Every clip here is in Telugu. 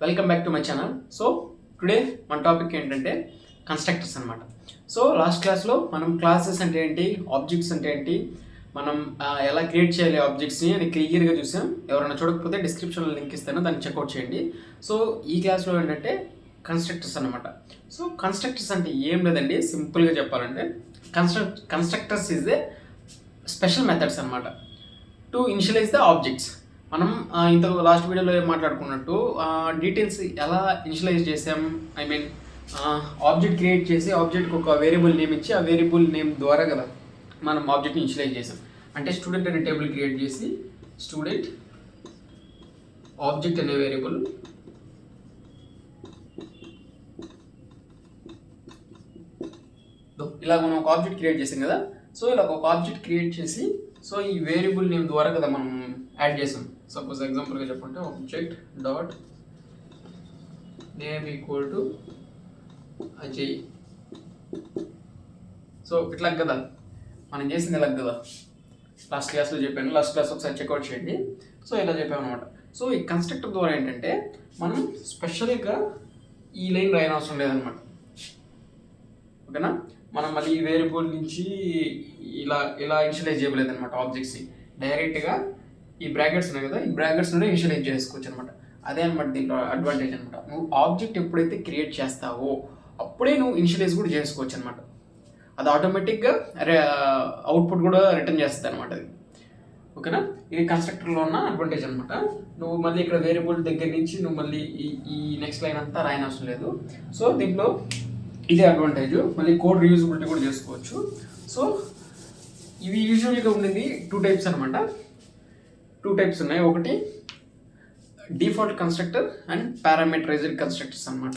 Welcome back to my channel. So today మన టాపిక్ ఏంటంటే కన్స్ట్రక్టర్స్ అనమాట. సో లాస్ట్ క్లాస్లో మనం క్లాసెస్ అంటే ఏంటి, ఆబ్జెక్ట్స్ అంటే ఏంటి, మనం ఎలా క్రియేట్ చేయాలి ఆబ్జెక్ట్స్ని అని క్లియర్గా చూసాం. ఎవరైనా చూడకపోతే డిస్క్రిప్షన్లో లింక్ ఇస్తాను, దాన్ని చెక్అవుట్ చేయండి. సో ఈ క్లాస్లో ఏంటంటే కన్స్ట్రక్టర్స్ అనమాట. సో కన్స్ట్రక్టర్స్ అంటే ఏం లేదండి, సింపుల్గా చెప్పాలంటే constructors is a special methods అనమాట టు ఇనిషియలైజ్ ద ఆబ్జెక్ట్స్. మనం ఇంత లాస్ట్ వీడియోలో మాట్లాడుకున్నట్టు డీటెయిల్స్ ఎలా ఇనిషియలైజ్ చేసాం, ఐ మీన్ ఆబ్జెక్ట్ క్రియేట్ చేసి ఆబ్జెక్ట్కి ఒక వేరియబుల్ నేమ్ ఇచ్చి ఆ వేరియబుల్ నేమ్ ద్వారా కదా మనం ఆబ్జెక్ట్ని ఇనిషియలైజ్ చేసాం. అంటే స్టూడెంట్ అనే టేబుల్ క్రియేట్ చేసి స్టూడెంట్ ఆబ్జెక్ట్ అనే వేరియబుల్ ఇలా మనం ఒక ఆబ్జెక్ట్ క్రియేట్ చేసాం కదా. సో ఇలా ఒక ఆబ్జెక్ట్ క్రియేట్ చేసి సో ఈ వేరియబుల్ నేమ్ ద్వారా కదా మనం యాడ్ చేసాం. సపోజ్ ఎగ్జాంపుల్గా చెప్పంటే object dot name equal to Ajay. So ఇట్లా కదా మనం చేసింది ఇలా కదా, లాస్ట్ క్లాస్లో చెప్పాను, లాస్ట్ క్లాస్ ఒకసారి చెక్అవుట్ చేయండి. సో ఇలా చెప్పాము అనమాట. సో ఈ కన్స్ట్రక్టర్ ద్వారా ఏంటంటే మనం స్పెషల్గా ఈ లైన్ రాయని అవసరం లేదనమాట. ఓకేనా, మనం మళ్ళీ ఈ వేరియబుల్ నుంచి ఇలా ఇనిషియలైజ్ చేయలేదు అనమాట. ఆబ్జెక్ట్స్ని డైరెక్ట్గా ఈ బ్రాకెట్స్ ఉన్నాయి కదా, ఈ బ్రాకెట్స్లోనే ఇనిషియలైజ్ చేసుకోవచ్చు అనమాట. అదే అనమాట దీంట్లో అడ్వాంటేజ్ అనమాట. నువ్వు ఆబ్జెక్ట్ ఎప్పుడైతే క్రియేట్ చేస్తావో అప్పుడే నువ్వు ఇనిషియలైజ్ కూడా చేసుకోవచ్చు అనమాట. అది ఆటోమేటిక్గా అవుట్పుట్ కూడా రిటర్న్ చేస్తుంది అనమాట అది. ఓకేనా, ఇది కన్స్ట్రక్టర్లో ఉన్న అడ్వాంటేజ్ అనమాట. నువ్వు మళ్ళీ ఇక్కడ వేరియబుల్ దగ్గర నుంచి నువ్వు మళ్ళీ ఈ నెక్స్ట్ లైన్ అంతా రాయని అవసరం లేదు. సో దీంట్లో ఇదే అడ్వాంటేజ్. మళ్ళీ కోడ్ రీయూజబిలిటీ కూడా చేసుకోవచ్చు. సో ఇవి యూజువల్గా ఉండేది 2 టైప్స్ అనమాట. 2 టైప్స్ ఉన్నాయి. ఒకటి default constructor and parameterised constructors అనమాట.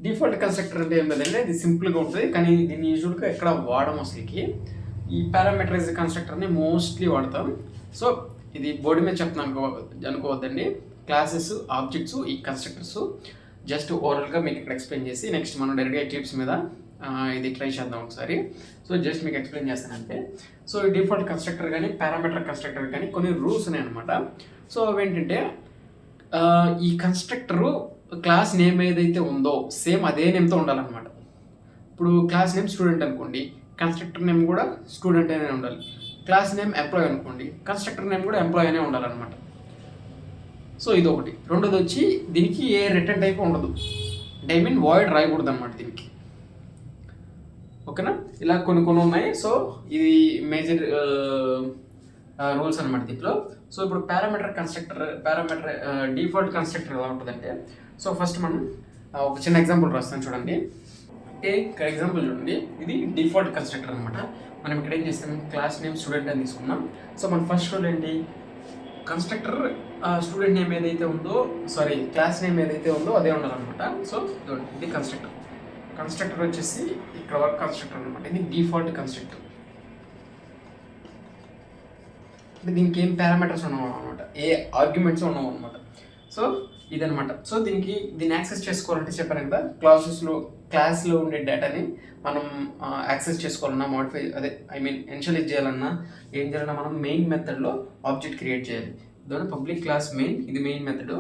డిఫాల్ట్ కన్స్ట్రక్టర్ అంటే ఏం లేదంటే ఇది సింపుల్గా ఉంటుంది, కానీ దీన్ని యూజువల్గా ఎక్కడ వాడడం అసలుకి. ఈ పారామీటరైజ్డ్ కన్స్ట్రక్టర్ని మోస్ట్లీ వాడతాం. సో ఇది బోర్డు మీద చెప్తాను అనుకోవద్దండి. క్లాసెస్, ఆబ్జెక్ట్స్, ఈ కన్స్ట్రక్టర్స్ జస్ట్ ఓవరాల్గా మీకు ఇక్కడ ఎక్స్ప్లెయిన్ చేసి నెక్స్ట్ మనం డైరెక్ట్గా క్లిప్స్ మీద ఇది ట్రై చేద్దాం ఒకసారి. సో జస్ట్ మీకు ఎక్స్ప్లెయిన్ చేస్తానంటే, సో ఈ డిఫాల్ట్ కన్స్ట్రక్టర్ కానీ పారామీటర్ కన్స్ట్రక్టర్ కానీ కొన్ని రూల్స్ ఉన్నాయన్నమాట. సో అవేంటంటే ఈ కన్స్ట్రక్టరు క్లాస్ నేమ్ ఏదైతే ఉందో సేమ్ అదే నేమ్తో ఉండాలన్నమాట. ఇప్పుడు క్లాస్ నేమ్ స్టూడెంట్ అనుకోండి, కన్స్ట్రక్టర్ నేమ్ కూడా స్టూడెంట్ అనే ఉండాలి. క్లాస్ నేమ్ ఎంప్లాయ్ అనుకోండి, కన్స్ట్రక్టర్ నేమ్ కూడా ఎంప్లాయ్ అనే ఉండాలన్నమాట. సో ఇది ఒకటి. రెండోది వచ్చి దీనికి ఏ రిటర్న్ టైప్ ఉండదు, అంటే ఐ మీన్ వాయిడ్ రాయకూడదు అనమాట దీనికి. ఓకేనా, ఇలా కొన్ని ఉన్నాయి. సో ఇది మేజర్ రూల్స్ అనమాట దీంట్లో. సో ఇప్పుడు పారామీటర్ డిఫాల్ట్ కన్స్ట్రక్టర్ ఎలా ఉంటుందంటే, సో ఫస్ట్ మనం ఒక చిన్న ఎగ్జాంపుల్ రాస్తాను చూడండి. అంటే ఇక్కడ ఎగ్జాంపుల్ చూడండి, ఇది డిఫాల్ట్ కన్స్ట్రక్టర్ అనమాట. మనం ఇక్కడ ఏం చేస్తాం, క్లాస్ నేమ్ స్టూడెంట్ అని తీసుకున్నాం. సో మన ఫస్ట్ రూల్ ఏంటి, కన్స్ట్రక్టర్ స్టూడెంట్ నేమ్ ఏదైతే ఉందో, క్లాస్ నేమ్ ఏదైతే ఉందో అదే ఉండాలన్నమాట. సో ఇది కన్స్ట్రక్టర్ వచ్చేసి ఇక్కడ వర్క్ కన్స్ట్రక్టర్ అనమాట. ఇది డిఫాల్ట్ కన్స్ట్రక్టర్. అంటే దీనికి ఏం పారామీటర్స్ ఉన్నావు అనమాట, ఏ ఆర్గ్యుమెంట్స్ ఉన్నావు అనమాట. సో ఇదనమాట. సో దీన్ని యాక్సెస్ చేసుకోవాలంటే చెప్పాను కదా, క్లాస్లో ఉండే డేటాని మనం యాక్సెస్ చేసుకోవాలన్నా, ఇనిషియలైజ్ చేయాలన్నా, ఏం చేయాలన్నా మనం మెయిన్ మెథడ్లో ఆబ్జెక్ట్ క్రియేట్ చేయాలి. దాని పబ్లిక్ క్లాస్ మెయిన్, ఇది main method.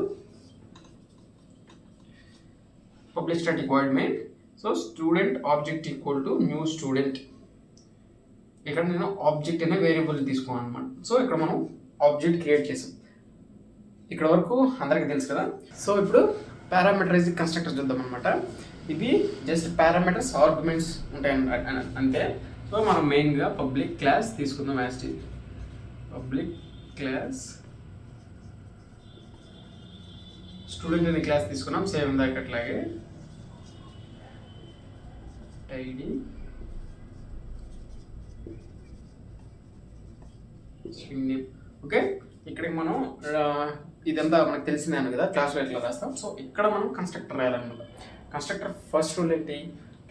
Public static void main. So student object equal to new student. ఇక్కడ నేను ఆబ్జెక్ట్ అనే వేరియబుల్ తీసుకున్నాను అనమాట. సో ఇక్కడ మనం ఆబ్జెక్ట్ క్రియేట్ చేసాం. ఇక్కడ వరకు అందరికీ తెలుసు కదా. సో ఇప్పుడు పారామీటరైజ్డ్ కన్స్ట్రక్టర్ చూద్దాం అనమాట. ఇవి జస్ట్ పారామీటర్స్, ఆర్గ్యుమెంట్స్ ఉంటాయి అంతే. సో మనం మెయిన్గా పబ్లిక్ క్లాస్ తీసుకుందాం. పబ్లిక్ క్లాస్ స్టూడెంట్ అనే క్లాస్ తీసుకున్నాం, సేమ్ ఇందాక అట్లాగే ఐడి స్ట్రింగ్ నేమ్. ఓకే, ఇక్కడికి మనం ఇదంతా మనకు తెలిసిందాను కదా, క్లాస్లో ఎట్లా రాస్తాం. సో ఇక్కడ మనం కన్స్ట్రక్టర్ రాయాలన్నమాట. కన్స్ట్రక్టర్ ఫస్ట్ రూల్ ఏంటి,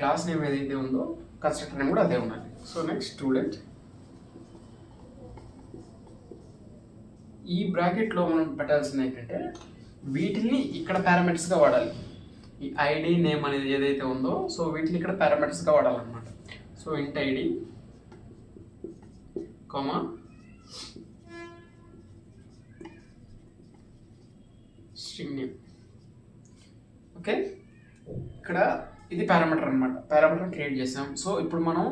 క్లాస్ నేమ్ ఏదైతే ఉందో కన్స్ట్రక్టర్ నేమ్ కూడా అదే ఉండాలి. సో నెక్స్ట్ స్టూడెంట్, ఈ బ్రాకెట్లో మనం పెట్టాల్సింది ఏంటంటే వీటిని ఇక్కడ పారామీటర్స్గా వాడాలి. ఈ ఐడి నేమ్ అనేది ఏదైతే ఉందో సో వీటిని ఇక్కడ పారామీటర్స్గా వాడాలన్నమాట. So int ID comma string name. Okay, ఇక్కడ ఇది పారామీటర్ అనమాట. పారామీటర్ క్రియేట్ చేసాం. సో ఇప్పుడు మనం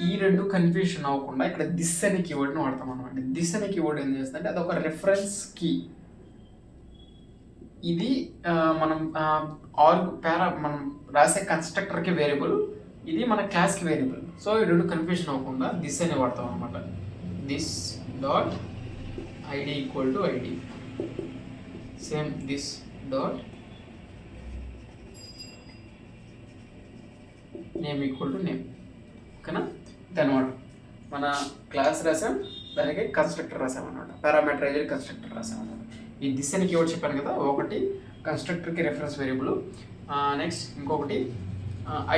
ఈ రెండు కన్ఫ్యూషన్ అవ్వకుండా ఇక్కడ దిస్ అనే కీవర్డ్ని వాడతాం అనమాట. దిస్ అనే కీవర్డ్ ఏం చేస్తుందంటే అది ఒక రెఫరెన్స్ కీ. ఇది మనం మనం రాసే కన్స్ట్రక్టర్కి వేరియబుల్, ఇది మన క్లాస్కి వేరియబుల్. సో ఈ రెండు కన్ఫ్యూషన్ అవ్వకుండా దిస్ అని వాడతాం అనమాట. This dot ID equal to ID, same this dot name equal to name. ఓకేనా, అనమాట మన క్లాస్ రాసాం, దానికి కన్స్ట్రక్టర్ రాసాం అనమాట, పారామీటరైజ్డ్ కన్స్ట్రక్టర్ రాసాం అనమాట. ఈ దిస్ అని కీవర్డ్ చెప్పాను కదా, ఒకటి కన్స్ట్రక్టర్కి రెఫరెన్స్ వేరియబుల్, నెక్స్ట్ ఇంకొకటి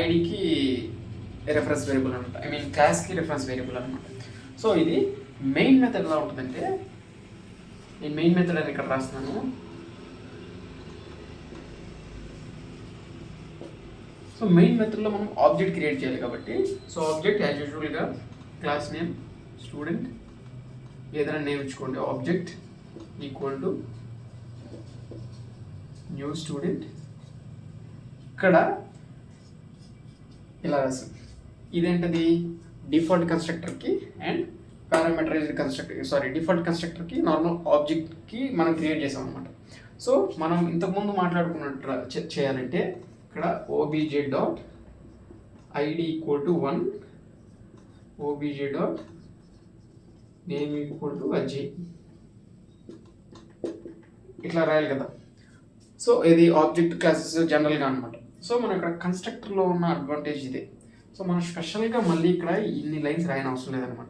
ఐడికి రెఫరెన్స్ వేరియబుల్ అనమాట, ఐ మీన్ క్లాస్కి రెఫరెన్స్ వేరియబుల్ అనమాట. సో ఇది మెయిన్ మెథడ్ ఎలా ఉంటుందంటే, నేను మెయిన్ మెథడ్ అని ఇక్కడ రాస్తున్నాను. సో మెయిన్ మెథడ్లో మనం ఆబ్జెక్ట్ క్రియేట్ చేయాలి కాబట్టి, సో ఆబ్జెక్ట్ యాజ్ యూజువల్గా క్లాస్ నేమ్ స్టూడెంట్ ఏదైనా నేమ్ ఇచ్చుకోండి, object equal to new student. ఇక్కడ ఇలా రాసాం. ఇదేంటది డిఫాల్ట్ కన్స్ట్రక్టర్కి అండ్ పారామీటరైజ్డ్ డిఫాల్ట్ కన్స్ట్రక్టర్కి నార్మల్ ఆబ్జెక్ట్కి మనం క్రియేట్ చేసాం అనమాట. సో మనం ఇంతకుముందు మాట్లాడుకున్నట్టు చేయాలంటే ఇక్కడ obj dot ID equal to 1, obj dot name equal to Ajay, ఇట్లా రాయాలి కదా. సో ఇది ఆబ్జెక్ట్ క్లాసెస్ జనరల్గా అనమాట. సో మనం ఇక్కడ కన్స్ట్రక్టర్లో ఉన్న అడ్వాంటేజ్ ఇదే. సో మనం స్పెషల్గా మళ్ళీ ఇక్కడ ఇన్ని లైన్స్ రాయని అవసరం లేదనమాట.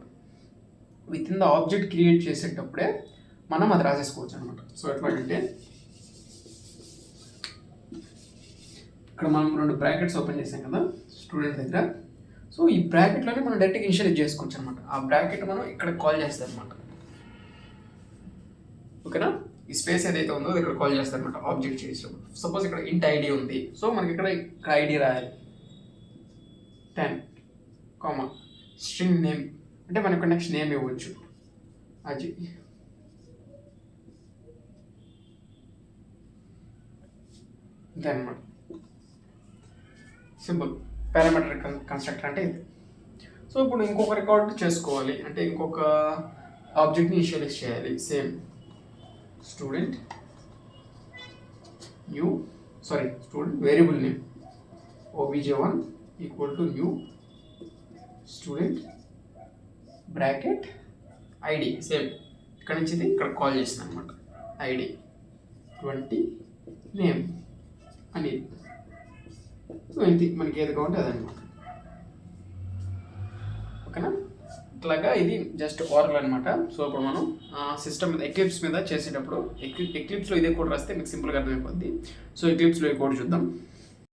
With in the object create చేసేటప్పుడే మనం అది రాసేసుకోవచ్చు అనమాట. సో ఎట్లాంటి ఇక్కడ మనం రెండు బ్రాకెట్స్ ఓపెన్ చేసాం కదా స్టూడెంట్ దగ్గర. సో ఈ బ్రాకెట్లోనే మనం డైరెక్ట్గా ఇనిషియలైజ్ చేసుకోవచ్చు అనమాట. ఆ బ్రాకెట్ మనం ఇక్కడ కాల్ చేస్తాం అనమాట. ఓకేనా, ఈ స్పేస్ ఏదైతే ఉందో ఇక్కడ కాల్ చేస్తాం అనమాట ఆబ్జెక్ట్ చేసినప్పుడు. సపోజ్ ఇక్కడ ఇంట్ ఐడి ఉంది, సో మనకి ఇక్కడ ఐడి రాయాలి 10, స్ట్రింగ్ నేమ్ అంటే మనకు నెక్స్ట్ నేమ్ ఇవ్వచ్చు అజయ్. అంతే అనమాట, సింపుల్ పారామీటర్ కన్స్ట్రక్టర్ అంటే ఇది. సో ఇప్పుడు ఇంకొక రికార్డ్ చేసుకోవాలి అంటే ఇంకొక ఆబ్జెక్ట్ని ఇనిషియలైజ్ చేయాలి. Same student student variable name obj1 equal to new student bracket ID, same ఇక్కడ నుంచి ఇది ఇక్కడ కాల్ చేసింది అనమాట ఐడి 20 నేమ్ అని. సో ఇది మనకి ఏది కావాలంటే అదనమాట. ఓకేనా, ఇట్లాగా ఇది జస్ట్ ఓరల్ అనమాట. సో ఇప్పుడు మనం సిస్టమ్ మీద ఎక్లిప్స్ మీద చేసేటప్పుడు ఎక్లిప్స్లో ఇదే కోడ్ రాస్తే మీకు సింపుల్గా అర్థమైపోద్ది. సో ఎక్లిప్స్లో ఈ కోడ్ చూద్దాం.